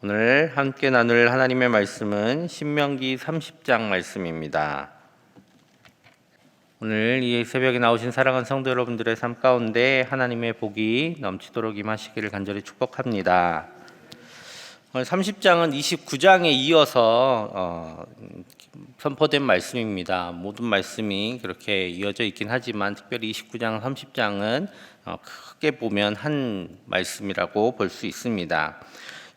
오늘 함께 나눌 하나님의 말씀은 신명기 30장 말씀입니다. 오늘 이 새벽에 나오신 사랑하는 성도 여러분들의 삶 가운데 하나님의 복이 넘치도록 임하시기를 간절히 축복합니다. 오늘 30장은 29장에 이어서 선포된 말씀입니다. 모든 말씀이 그렇게 이어져 있긴 하지만 특별히 29장, 30장은 크게 보면 한 말씀이라고 볼 수 있습니다.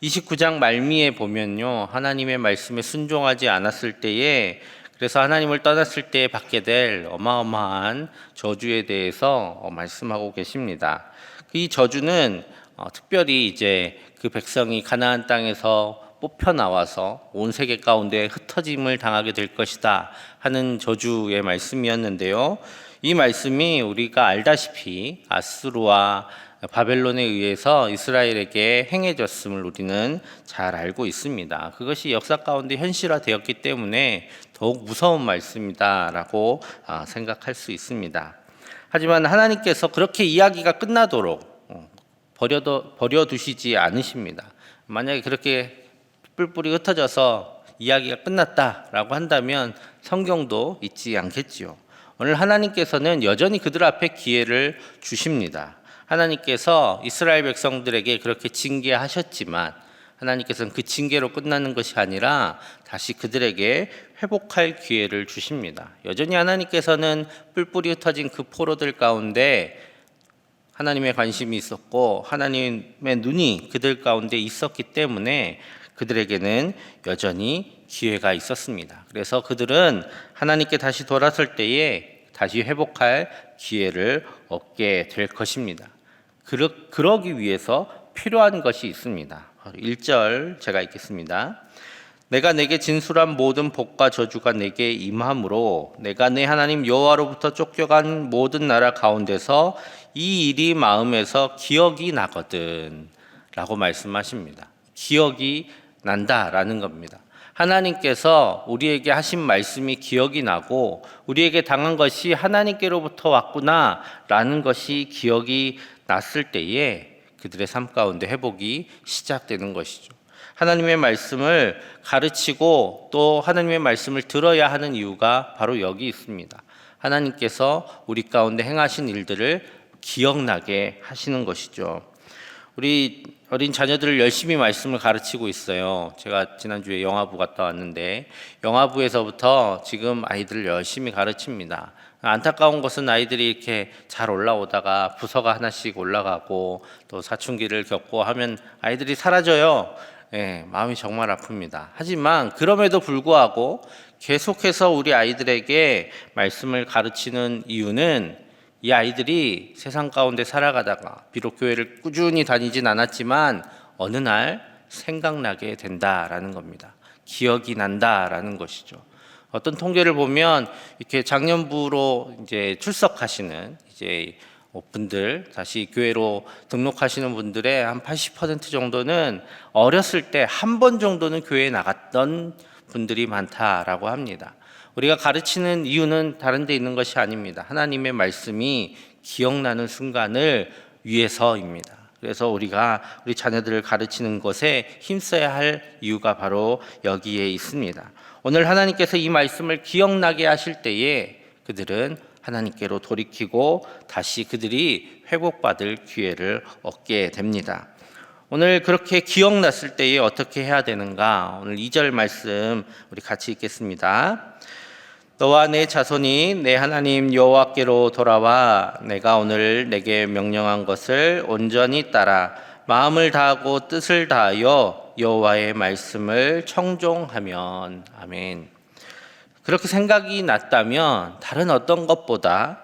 29장 말미에 보면요, 하나님의 말씀에 순종하지 않았을 때에, 그래서 하나님을 떠났을 때에 받게 될 어마어마한 저주에 대해서 말씀하고 계십니다. 이 저주는 특별히 이제 그 백성이 가나안 땅에서 뽑혀 나와서 온 세계 가운데 흩어짐을 당하게 될 것이다 하는 저주의 말씀이었는데요. 이 말씀이 우리가 알다시피 아수르와 바벨론에 의해서 이스라엘에게 행해졌음을 우리는 잘 알고 있습니다. 그것이 역사 가운데 현실화되었기 때문에 더욱 무서운 말씀이다라고 생각할 수 있습니다. 하지만 하나님께서 그렇게 이야기가 끝나도록 버려두시지 않으십니다. 만약에 그렇게 뿔뿔이 흩어져서 이야기가 끝났다라고 한다면 성경도 잊지 않겠지요. 오늘 하나님께서는 여전히 그들 앞에 기회를 주십니다. 하나님께서 이스라엘 백성들에게 그렇게 징계하셨지만 하나님께서는 그 징계로 끝나는 것이 아니라 다시 그들에게 회복할 기회를 주십니다. 여전히 하나님께서는 뿔뿔이 흩어진 그 포로들 가운데 하나님의 관심이 있었고 하나님의 눈이 그들 가운데 있었기 때문에 그들에게는 여전히 기회가 있었습니다. 그래서 그들은 하나님께 다시 돌아설 때에 다시 회복할 기회를 얻게 될 것입니다. 그러기 위해서 필요한 것이 있습니다. 1절 제가 읽겠습니다. 내가 내게 진술한 모든 복과 저주가 내게 임함으로 내가 내 하나님 여호와로부터 쫓겨간 모든 나라 가운데서 이 일이 마음에서 기억이 나거든 라고 말씀하십니다. 기억이 난다라는 겁니다. 하나님께서 우리에게 하신 말씀이 기억이 나고 우리에게 당한 것이 하나님께로부터 왔구나 라는 것이 기억이 났을 때에 그들의 삶 가운데 회복이 시작되는 것이죠. 하나님의 말씀을 가르치고 또 하나님의 말씀을 들어야 하는 이유가 바로 여기 있습니다. 하나님께서 우리 가운데 행하신 일들을 기억나게 하시는 것이죠. 우리 어린 자녀들을 열심히 말씀을 가르치고 있어요. 제가 지난주에 영화부 갔다 왔는데 영화부에서부터 지금 아이들을 열심히 가르칩니다. 안타까운 것은 아이들이 이렇게 잘 올라오다가 부서가 하나씩 올라가고 또 사춘기를 겪고 하면 아이들이 사라져요. 마음이 정말 아픕니다. 하지만 그럼에도 불구하고 계속해서 우리 아이들에게 말씀을 가르치는 이유는 이 아이들이 세상 가운데 살아가다가 비록 교회를 꾸준히 다니진 않았지만 어느 날 생각나게 된다라는 겁니다. 기억이 난다라는 것이죠. 어떤 통계를 보면 이렇게 장년부로 이제 출석하시는 이제 분들, 다시 교회로 등록하시는 분들의 한 80% 정도는 어렸을 때 한 번 정도는 교회에 나갔던 분들이 많다라고 합니다. 우리가 가르치는 이유는 다른 데 있는 것이 아닙니다. 하나님의 말씀이 기억나는 순간을 위해서입니다. 그래서 우리가 우리 자녀들을 가르치는 것에 힘써야 할 이유가 바로 여기에 있습니다. 오늘 하나님께서 이 말씀을 기억나게 하실 때에 그들은 하나님께로 돌이키고 다시 그들이 회복받을 기회를 얻게 됩니다. 오늘 그렇게 기억났을 때에 어떻게 해야 되는가? 오늘 2절 말씀 우리 같이 읽겠습니다. 너와 내 자손이 내 하나님 여호와께로 돌아와 내가 오늘 내게 명령한 것을 온전히 따라 마음을 다하고 뜻을 다하여 여호와의 말씀을 청종하면 아멘. 그렇게 생각이 났다면 다른 어떤 것보다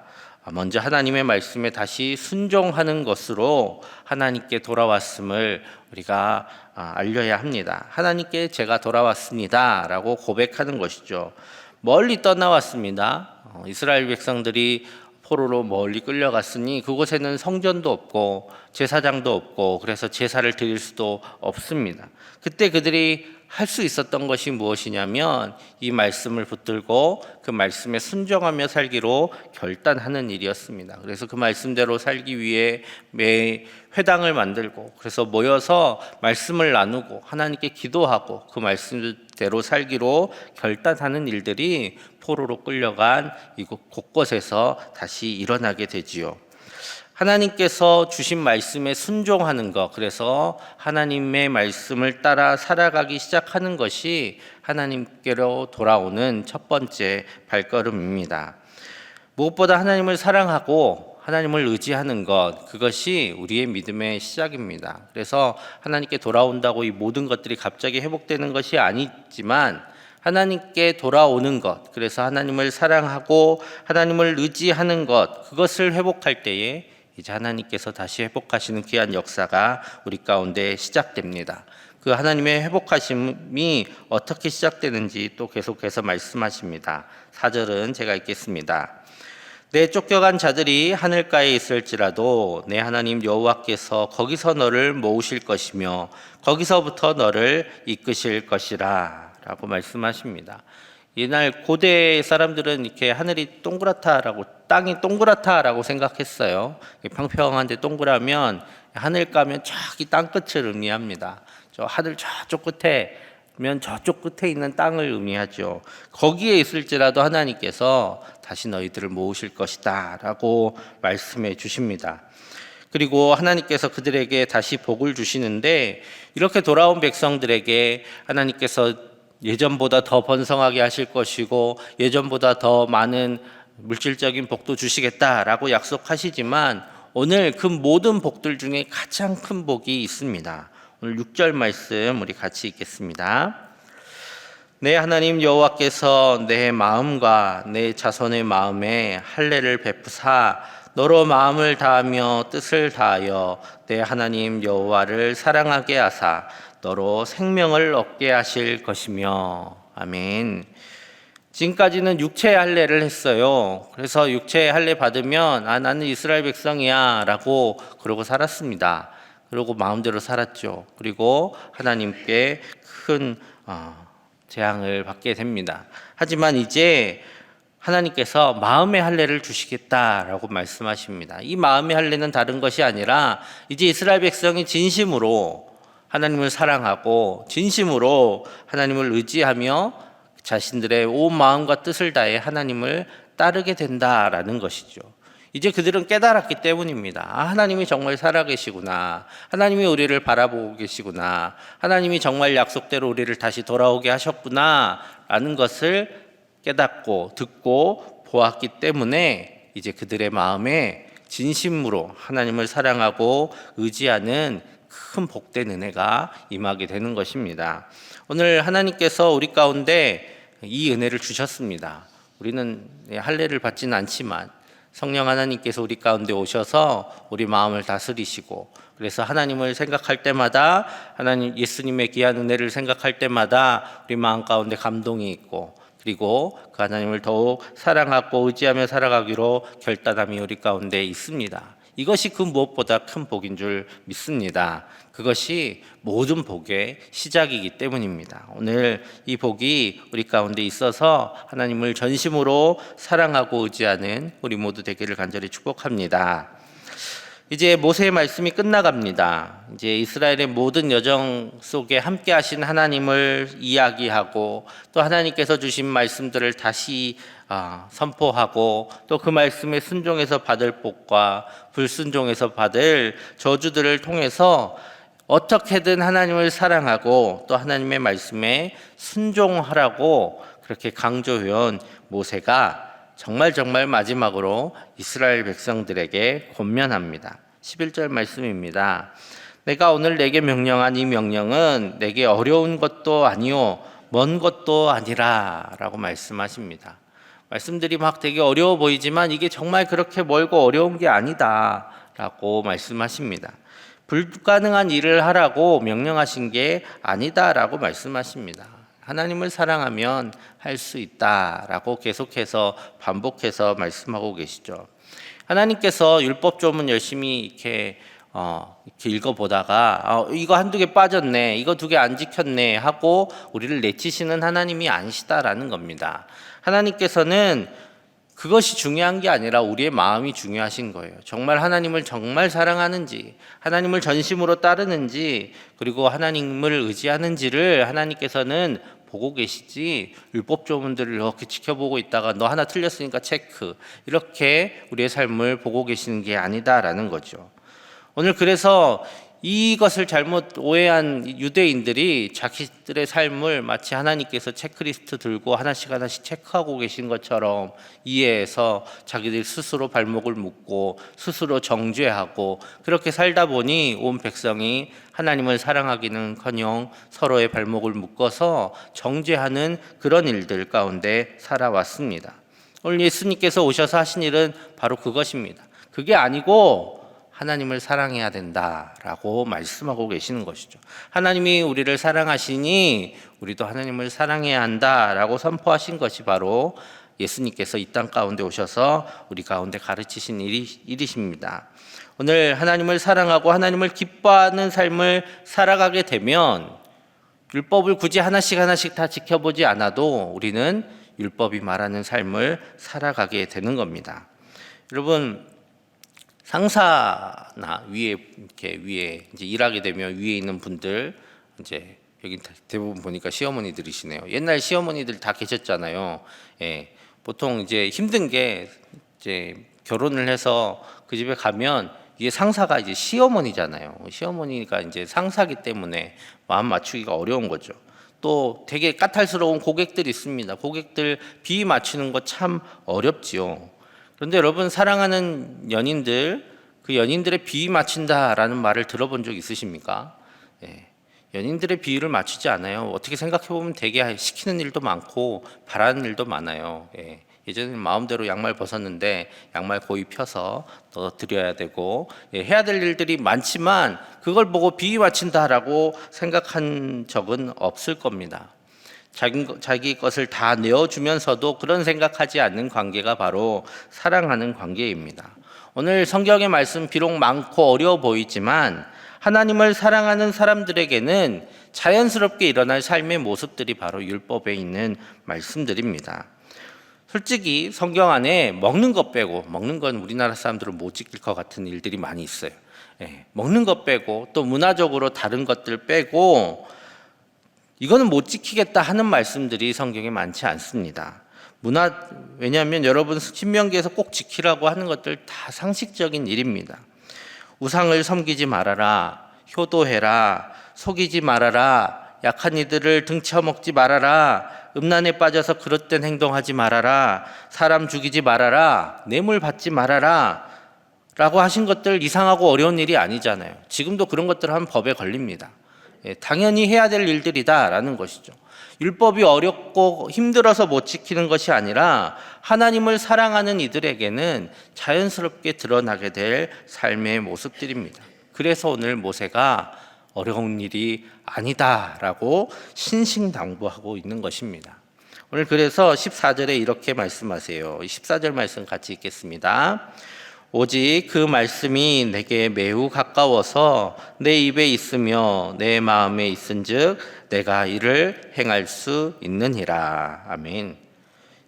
먼저 하나님의 말씀에 다시 순종하는 것으로 하나님께 돌아왔음을 우리가 알려야 합니다. 하나님께 제가 돌아왔습니다 라고 고백하는 것이죠. 멀리 떠나왔습니다. 이스라엘 백성들이 포로로 멀리 끌려갔으니 그곳에는 성전도 없고 제사장도 없고 그래서 제사를 드릴 수도 없습니다. 그때 그들이 할 수 있었던 것이 무엇이냐면 이 말씀을 붙들고 그 말씀에 순종하며 살기로 결단하는 일이었습니다. 그래서 그 말씀대로 살기 위해 매 회당을 만들고 그래서 모여서 말씀을 나누고 하나님께 기도하고 그 말씀대로 살기로 결단하는 일들이 포로로 끌려간 이곳 곳곳에서 다시 일어나게 되지요. 하나님께서 주신 말씀에 순종하는 것, 그래서 하나님의 말씀을 따라 살아가기 시작하는 것이 하나님께로 돌아오는 첫 번째 발걸음입니다. 무엇보다 하나님을 사랑하고 하나님을 의지하는 것, 그것이 우리의 믿음의 시작입니다. 그래서 하나님께 돌아온다고 이 모든 것들이 갑자기 회복되는 것이 아니지만 하나님께 돌아오는 것, 그래서 하나님을 사랑하고 하나님을 의지하는 것, 그것을 회복할 때에 이제 하나님께서 다시 회복하시는 귀한 역사가 우리 가운데 시작됩니다. 그 하나님의 회복하심이 어떻게 시작되는지 또 계속해서 말씀하십니다. 4절은 제가 읽겠습니다. 내 쫓겨간 자들이 하늘가에 있을지라도 내 하나님 여호와께서 거기서 너를 모으실 것이며 거기서부터 너를 이끄실 것이라 라고 말씀하십니다. 옛날 고대 사람들은 이렇게 하늘이 동그랗다라고, 땅이 동그랗다라고 생각했어요. 평평한데 동그라면 하늘 가면 저기 땅 끝을 의미합니다. 저 하늘 저쪽 끝에면 저쪽 끝에 있는 땅을 의미하죠. 거기에 있을지라도 하나님께서 다시 너희들을 모으실 것이다 라고 말씀해 주십니다. 그리고 하나님께서 그들에게 다시 복을 주시는데, 이렇게 돌아온 백성들에게 하나님께서 예전보다 더 번성하게 하실 것이고 예전보다 더 많은 물질적인 복도 주시겠다라고 약속하시지만 오늘 그 모든 복들 중에 가장 큰 복이 있습니다. 오늘 6절 말씀 우리 같이 읽겠습니다. 내 하나님 여호와께서 내 마음과 내 자손의 마음에 할례를 베푸사 너로 마음을 다하며 뜻을 다하여 내 하나님 여호와를 사랑하게 하사 너로 생명을 얻게 하실 것이며. 아멘. 지금까지는 육체의 할례를 했어요. 그래서 육체의 할례 받으면 나는 이스라엘 백성이야 라고 그러고 살았습니다. 그러고 마음대로 살았죠. 그리고 하나님께 큰 재앙을 받게 됩니다. 하지만 이제 하나님께서 마음의 할례를 주시겠다라고 말씀하십니다. 이 마음의 할례는 다른 것이 아니라 이제 이스라엘 백성이 진심으로 하나님을 사랑하고 진심으로 하나님을 의지하며 자신들의 온 마음과 뜻을 다해 하나님을 따르게 된다라는 것이죠. 이제 그들은 깨달았기 때문입니다. 하나님이 정말 살아계시구나. 하나님이 우리를 바라보고 계시구나. 하나님이 정말 약속대로 우리를 다시 돌아오게 하셨구나 라는 것을 깨닫고 듣고 보았기 때문에 이제 그들의 마음에 진심으로 하나님을 사랑하고 의지하는 큰 복된 은혜가 임하게 되는 것입니다. 오늘 하나님께서 우리 가운데 이 은혜를 주셨습니다. 우리는 할례를 받지는 않지만 성령 하나님께서 우리 가운데 오셔서 우리 마음을 다스리시고, 그래서 하나님을 생각할 때마다, 하나님 예수님의 귀한 은혜를 생각할 때마다 우리 마음 가운데 감동이 있고, 그리고 그 하나님을 더욱 사랑하고 의지하며 살아가기로 결단함이 우리 가운데 있습니다. 이것이 그 무엇보다 큰 복인 줄 믿습니다. 그것이 모든 복의 시작이기 때문입니다. 오늘 이 복이 우리 가운데 있어서 하나님을 전심으로 사랑하고 의지하는 우리 모두 되기를 간절히 축복합니다. 이제 모세의 말씀이 끝나갑니다. 이제 이스라엘의 모든 여정 속에 함께 하신 하나님을 이야기하고 또 하나님께서 주신 말씀들을 다시 선포하고 또 그 말씀에 순종해서 받을 복과 불순종해서 받을 저주들을 통해서 어떻게든 하나님을 사랑하고 또 하나님의 말씀에 순종하라고 그렇게 강조해온 모세가 정말 마지막으로 이스라엘 백성들에게 권면합니다. 11절 말씀입니다. 내가 오늘 내게 명령한 이 명령은 내게 어려운 것도 아니요 먼 것도 아니라 라고 말씀하십니다. 말씀들이 막 되게 어려워 보이지만 이게 정말 그렇게 멀고 어려운 게 아니다 라고 말씀하십니다. 불가능한 일을 하라고 명령하신 게 아니다 라고 말씀하십니다. 하나님을 사랑하면 할 수 있다라고 계속해서 반복해서 말씀하고 계시죠. 하나님께서 율법 조문 열심히 이렇게 이렇게 읽어보다가 이거 한두 개 빠졌네, 이거 두 개 안 지켰네 하고 우리를 내치시는 하나님이 아니시다라는 겁니다. 하나님께서는 그것이 중요한 게 아니라 우리의 마음이 중요하신 거예요. 정말 하나님을 정말 사랑하는지, 하나님을 전심으로 따르는지, 그리고 하나님을 의지하는지를 하나님께서는 보고 계시지, 율법조문들을 이렇게 지켜보고 있다가 너 하나 틀렸으니까 체크, 이렇게 우리의 삶을 보고 계시는 게 아니다라는 거죠. 오늘 그래서 이것을 잘못 오해한 유대인들이 자기들의 삶을 마치 하나님께서 체크리스트 들고 하나씩 하나씩 체크하고 계신 것처럼 이해해서 자기들 스스로 발목을 묶고 스스로 정죄하고 그렇게 살다 보니 온 백성이 하나님을 사랑하기는커녕 서로의 발목을 묶어서 정죄하는 그런 일들 가운데 살아왔습니다. 오늘 예수님께서 오셔서 하신 일은 바로 그것입니다. 그게 아니고 하나님을 사랑해야 된다라고 말씀하고 계시는 것이죠. 하나님이 우리를 사랑하시니 우리도 하나님을 사랑해야 한다라고 선포하신 것이 바로 예수님께서 이 땅 가운데 오셔서 우리 가운데 가르치신 일이십니다. 오늘 하나님을 사랑하고 하나님을 기뻐하는 삶을 살아가게 되면 율법을 굳이 하나씩 하나씩 다 지켜보지 않아도 우리는 율법이 말하는 삶을 살아가게 되는 겁니다. 여러분, 상사나 이렇게 위에 이제 일하게 되면 위에 있는 분들, 이제 여기 대부분 보니까 시어머니들이시네요. 옛날 시어머니들 다 계셨잖아요. 예, 보통 이제 힘든 게 이제 결혼을 해서 그 집에 가면 이게 상사가 이제 시어머니잖아요. 시어머니가 이제 상사기 때문에 마음 맞추기가 어려운 거죠. 또 되게 까탈스러운 고객들이 있습니다. 고객들 비위 맞추는 거 참 어렵지요. 그런데 여러분, 사랑하는 연인들, 그 연인들의 비위 맞춘다라는 말을 들어본 적 있으십니까? 예, 연인들의 비위를 맞추지 않아요. 어떻게 생각해 보면 되게 시키는 일도 많고 바라는 일도 많아요. 예, 예전에는 마음대로 양말 벗었는데 양말 고이 펴서 넣어드려야 되고, 해야 될 일들이 많지만 그걸 보고 비위 맞춘다라고 생각한 적은 없을 겁니다. 자기 것을 다 내어주면서도 그런 생각하지 않는 관계가 바로 사랑하는 관계입니다. 오늘 성경의 말씀 비록 많고 어려워 보이지만 하나님을 사랑하는 사람들에게는 자연스럽게 일어날 삶의 모습들이 바로 율법에 있는 말씀들입니다. 솔직히 성경 안에 먹는 것 빼고, 먹는 건 우리나라 사람들은 못 지킬 것 같은 일들이 많이 있어요. 먹는 것 빼고 또 문화적으로 다른 것들 빼고 이거는 못 지키겠다 하는 말씀들이 성경에 많지 않습니다. 왜냐하면 여러분 신명기에서 꼭 지키라고 하는 것들 다 상식적인 일입니다. 우상을 섬기지 말아라, 효도해라, 속이지 말아라, 약한 이들을 등쳐먹지 말아라, 음란에 빠져서 그릇된 행동하지 말아라, 사람 죽이지 말아라, 뇌물 받지 말아라 라고 하신 것들 이상하고 어려운 일이 아니잖아요. 지금도 그런 것들 하면 법에 걸립니다. 당연히 해야 될 일들이다라는 것이죠. 율법이 어렵고 힘들어서 못 지키는 것이 아니라 하나님을 사랑하는 이들에게는 자연스럽게 드러나게 될 삶의 모습들입니다. 그래서 오늘 모세가 어려운 일이 아니다라고 신신당부하고 있는 것입니다. 오늘 그래서 14절에 이렇게 말씀하세요. 14절 말씀 같이 읽겠습니다. 오직 그 말씀이 내게 매우 가까워서 내 입에 있으며 내 마음에 있은즉 내가 이를 행할 수 있느니라. 아멘.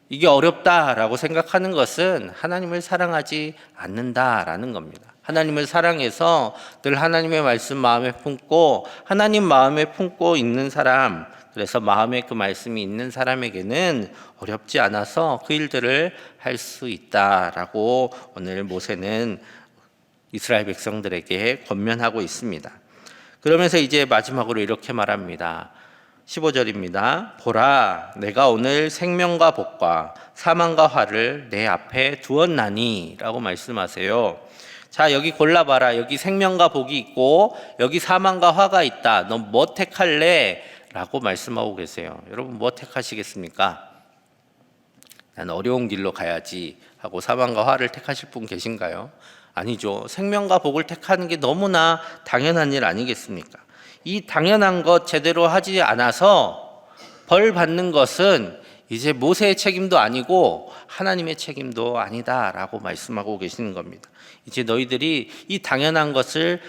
이게 어렵다라고 생각하는 것은 하나님을 사랑하지 않는다라는 겁니다. 하나님을 사랑해서 늘 하나님의 말씀 마음에 품고 하나님 마음에 품고 있는 사람, 그래서 마음에 그 말씀이 있는 사람에게는 어렵지 않아서 그 일들을 할 수 있다라고 오늘 모세는 이스라엘 백성들에게 권면하고 있습니다. 그러면서 이제 마지막으로 이렇게 말합니다. 15절입니다. 보라, 내가 오늘 생명과 복과 사망과 화를 내 앞에 두었나니 라고 말씀하세요. 자, 여기 골라봐라. 여기 생명과 복이 있고 여기 사망과 화가 있다. 너 뭐 택할래? 라고 말씀하고 계세요. 여러분 뭐 택하시겠습니까? 난 어려운 길로 가야지 하고 사망과 화를 택하실 분 계신가요? 아니죠. 생명과 복을 택하는 게 너무나 당연한 일 아니겠습니까? 이 당연한 것 제대로 하지 않아서 벌 받는 것은 이제 모세의 책임도 아니고 하나님의 책임도 아니다라고 말씀하고 계시는 겁니다. 이제 너희들이 이 당연한 것을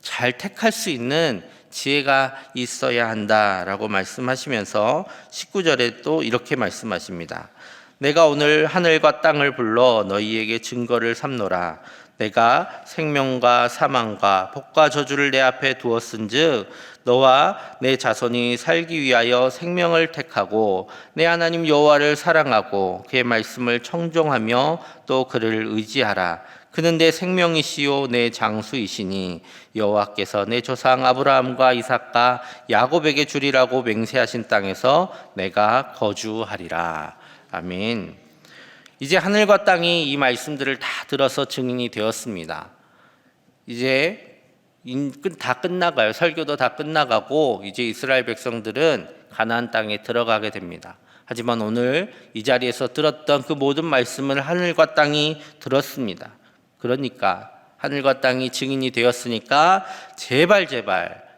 잘 택할 수 있는 지혜가 있어야 한다라고 말씀하시면서 19절에 또 이렇게 말씀하십니다. 내가 오늘 하늘과 땅을 불러 너희에게 증거를 삼노라. 내가 생명과 사망과 복과 저주를 내 앞에 두었은즉 너와 내 자손이 살기 위하여 생명을 택하고 내 하나님 여호와를 사랑하고 그의 말씀을 청종하며 또 그를 의지하라. 그는 내 생명이시요 내 장수이시니 여호와께서 내 조상 아브라함과 이삭과 야곱에게 주리라고 맹세하신 땅에서 내가 거주하리라. 아멘. 이제 하늘과 땅이 이 말씀들을 다 들어서 증인이 되었습니다. 이제 다 끝나가요. 설교도 다 끝나가고 이제 이스라엘 백성들은 가나안 땅에 들어가게 됩니다. 하지만 오늘 이 자리에서 들었던 그 모든 말씀을 하늘과 땅이 들었습니다. 그러니까 하늘과 땅이 증인이 되었으니까 제발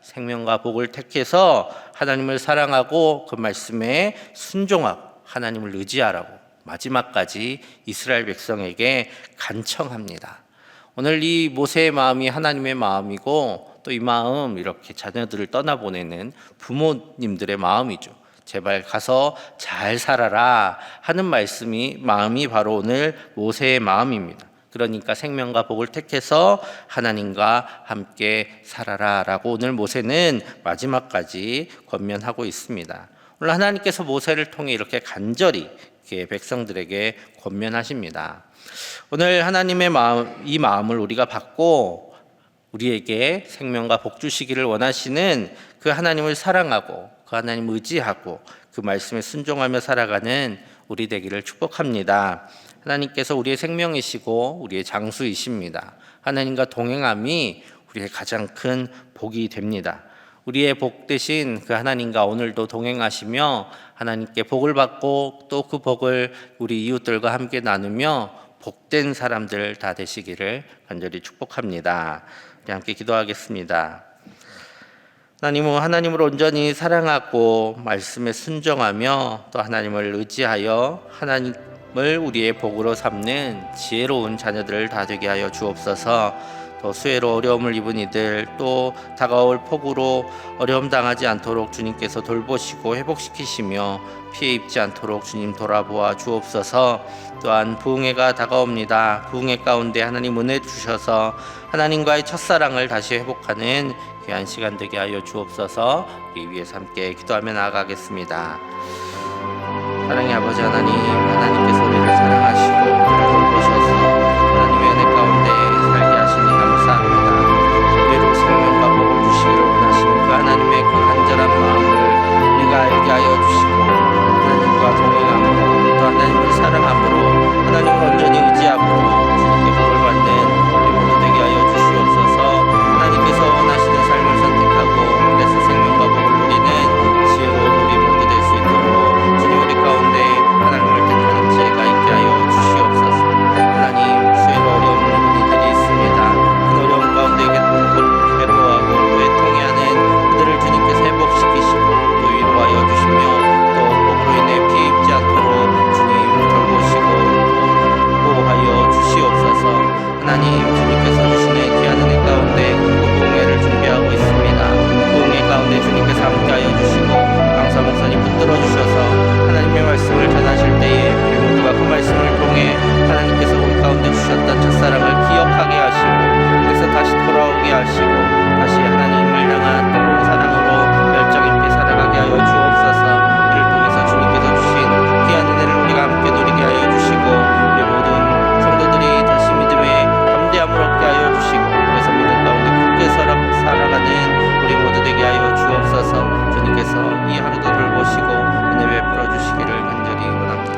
생명과 복을 택해서 하나님을 사랑하고 그 말씀에 순종하고 하나님을 의지하라고 마지막까지 이스라엘 백성에게 간청합니다. 오늘 이 모세의 마음이 하나님의 마음이고 또 이 마음 이렇게 자녀들을 떠나보내는 부모님들의 마음이죠. 제발 가서 잘 살아라 하는 마음이 바로 오늘 모세의 마음입니다. 그러니까 생명과 복을 택해서 하나님과 함께 살아라 라고 오늘 모세는 마지막까지 권면하고 있습니다. 오늘 하나님께서 모세를 통해 이렇게 간절히 백성들에게 권면하십니다. 오늘 하나님의 이 마음을 우리가 받고 우리에게 생명과 복 주시기를 원하시는 그 하나님을 사랑하고 그 하나님을 의지하고 그 말씀에 순종하며 살아가는 우리 되기를 축복합니다. 하나님께서 우리의 생명이시고 우리의 장수이십니다. 하나님과 동행함이 우리의 가장 큰 복이 됩니다. 우리의 복 대신 그 하나님과 오늘도 동행하시며 하나님께 복을 받고 또 그 복을 우리 이웃들과 함께 나누며 복된 사람들 다 되시기를 간절히 축복합니다. 우리 함께 기도하겠습니다. 하나님을 온전히 사랑하고 말씀에 순종하며 또 하나님을 의지하여 하나님을 우리의 복으로 삼는 지혜로운 자녀들 다 되게 하여 주옵소서. 또 수해로 어려움을 입은 이들 또 다가올 폭우로 어려움 당하지 않도록 주님께서 돌보시고 회복시키시며 피해 입지 않도록 주님 돌아보아 주옵소서. 또한 부흥회가 다가옵니다. 부흥회 가운데 하나님 은혜 주셔서 하나님과의 첫사랑을 다시 회복하는 귀한 시간 되게 하여 주옵소서. 우리 위해서 함께 기도하며 나아가겠습니다. 사랑의 아버지 하나님께서 우리를 사랑하시고 우리를 돌보셔서 하나님의 은혜 가운데 살게 하시니 감사합니다. 우리로 생명과 복을 주시기를 원하시는 그 하나님의 그 간절한 마음을 우리가 알게 하여 주시고 하나님과 동행함으로 또 하나님을 사랑함으로 하나님을 온전히 의지함으로 주님께 복을 받는 우리 모두 되게 하여 주시옵소서. 하나님께서 원하시는 삶을 선택하고 그래서 생명과 복을 누리는 지혜로운 우리 모두 될 수 있도록 주님 우리 가운데 하나님을 택하는 지혜가 있게 하여 주시옵소서. 하나님 수혜로 어려운 이들이 있습니다. 그 어려움 가운데 괴로워하고 또 애통해하는 그들을 주님께서 회복시키시고 또 위로하여 주시며 또 복으로 인해 피해 입지 않도록 주님 돌보시고 또 보호하여 주시옵소서. 하나님 주님께서 주시는 귀한 은혜 가운데 또 부흥회를 준비하고 있습니다. 부흥회 가운데 주님께서 함께하여 주시고 강사 목사님 붙들어 주셔서 하나님의 말씀을 전하실 때에 우리 모두가 그 말씀을 통해 하나님께서 우리 가운데 주셨던 첫사랑을 기억하게 하시고 그래서 다시 돌아오게 하시고 다시 하나님을 향한 뜨거운 사랑으로 열정 있게 살아가게 하여 주옵소서. 이를 통해서 주님께서 주신 귀한 은혜를 우리가 함께 누리게 하여 주시고 우리 모든 성도들이 다시 믿음의 담대함을 얻게 하여 주시고 그래서 믿음 가운데 굳게 살아가는 우리 모두 되게 하여 주옵소서. 주님께서 이 하루도 돌보시고 은혜 베풀어 주시기를 간절히 원합니다.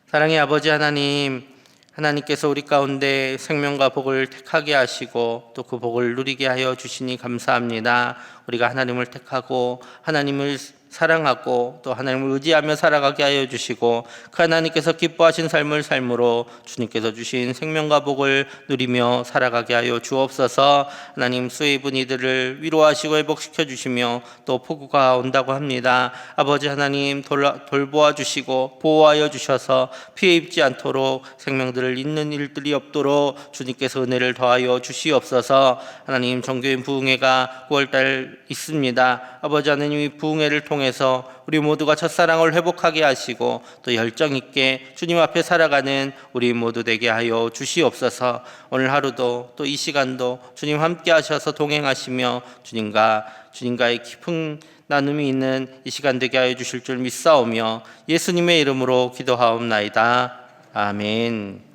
사랑의 아버지 하나님께서 우리 가운데 생명과 복을 택하게 하시고 또 그 복을 누리게 하여 주시니 감사합니다. 우리가 하나님을 택하고 하나님을 사랑하고 또 하나님을 의지하며 살아가게 하여 주시고 그 하나님께서 기뻐하신 삶을 삶으로 주님께서 주신 생명과 복을 누리며 살아가게 하여 주옵소서. 하나님 수해 입은 이들을 위로하시고 회복시켜 주시며 또 폭우가 온다고 합니다. 아버지 하나님 돌보아 주시고 보호하여 주셔서 피해 입지 않도록 생명들을 잇는 일들이 없도록 주님께서 은혜를 더하여 주시옵소서. 하나님 정교인 부흥회가 9월달 있습니다. 아버지 하나님 이 부흥회를 통해서 우리 모두가 첫사랑을 회복하게 하시고 또 열정 있게 주님 앞에 살아가는 우리 모두 되게 하여 주시옵소서. 오늘 하루도 또 이 시간도 주님 함께 하셔서 동행하시며 주님과의 깊은 나눔이 있는 이 시간 되게 하여 주실 줄 믿사오며 예수님의 이름으로 기도하옵나이다. 아멘.